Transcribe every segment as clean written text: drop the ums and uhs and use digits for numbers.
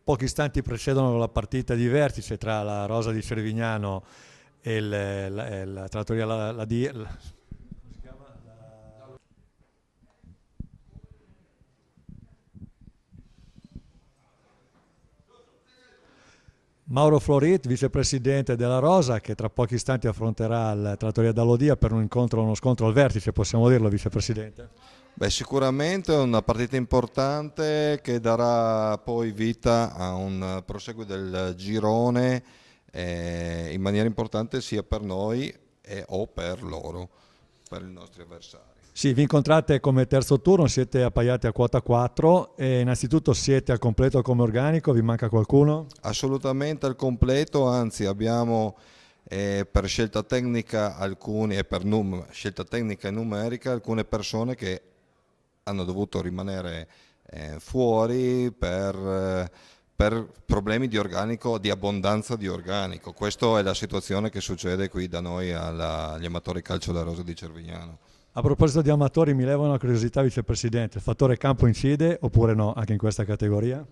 Pochi istanti precedono la partita di vertice tra la Rosa di Cervignano e la trattoria come si chiama? Mauro Florit, vicepresidente della Rosa, che tra pochi istanti affronterà la trattoria Dallodia per uno scontro al vertice, possiamo dirlo, vicepresidente? Beh, sicuramente è una partita importante che darà poi vita a un proseguo del girone in maniera importante sia per noi o per loro, per i nostri avversari. Sì, vi incontrate come terzo turno, siete appaiati a quota 4 e innanzitutto siete al completo come organico, vi manca qualcuno? Assolutamente al completo, anzi abbiamo per scelta tecnica alcuni, e per scelta tecnica e numerica alcune persone che hanno dovuto rimanere fuori per problemi di organico, di abbondanza di organico. Questa è la situazione che succede qui da noi agli amatori calcio della Rosa di Cervignano. A proposito di amatori, mi leva una curiosità, vicepresidente, il fattore campo incide oppure no anche in questa categoria?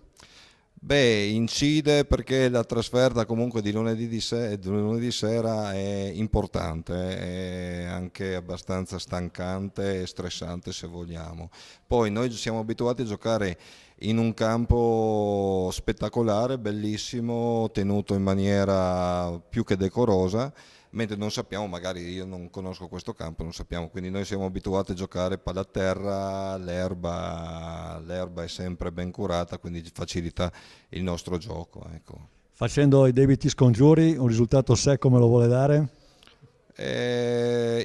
Beh, incide perché la trasferta comunque di di lunedì sera è importante, è anche abbastanza stancante e stressante se vogliamo. Poi noi siamo abituati a giocare in un campo spettacolare, bellissimo, tenuto in maniera più che decorosa, mentre non sappiamo, magari io non conosco questo campo, non sappiamo, quindi noi siamo abituati a giocare palla a terra, l'erba è sempre ben curata, quindi facilita il nostro gioco. Ecco. Facendo i debiti scongiuri, un risultato secco me lo vuole dare?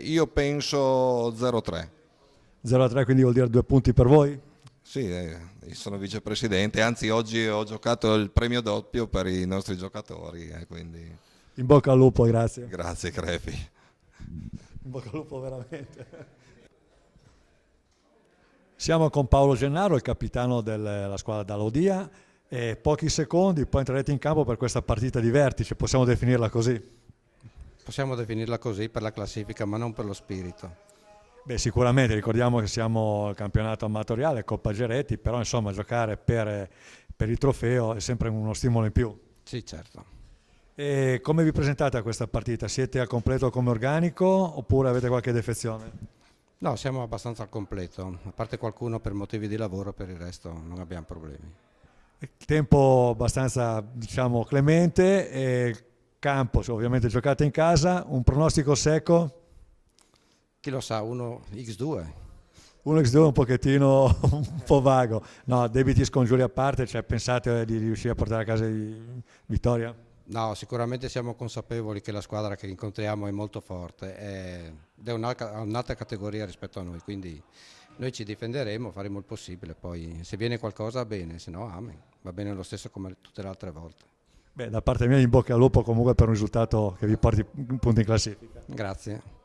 Io penso 0-3. 0-3, quindi vuol dire 2 punti per voi? Sì, io sono vicepresidente, anzi oggi ho giocato il premio doppio per i nostri giocatori, quindi In bocca al lupo, grazie. grazie Crepi. In bocca al lupo veramente. Siamo con Paolo Gennaro, il capitano della squadra Dallodia, e pochi secondi poi entrerete in campo per questa partita di vertice, possiamo definirla così? Possiamo definirla così per la classifica, ma non per lo spirito. Beh, sicuramente, ricordiamo che siamo al campionato amatoriale, Coppa Geretti, però insomma giocare per il trofeo è sempre uno stimolo in più. Sì, certo. E come vi presentate a questa partita? Siete al completo come organico oppure avete qualche defezione? No, siamo abbastanza al completo, a parte qualcuno per motivi di lavoro, per il resto non abbiamo problemi. Il tempo abbastanza, diciamo, clemente e il campo, se ovviamente giocate in casa, un pronostico secco? Chi lo sa, uno X2. 1x2 un pochettino un po' vago. No, debiti scongiuri a parte, cioè pensate di riuscire a portare a casa di vittoria? No, sicuramente siamo consapevoli che la squadra che incontriamo è molto forte ed è un'altra categoria rispetto a noi, quindi noi ci difenderemo, faremo il possibile, poi se viene qualcosa bene, se no amen, va bene lo stesso come tutte le altre volte. Beh, da parte mia in bocca al lupo comunque per un risultato che vi porti un punto in classifica. Grazie.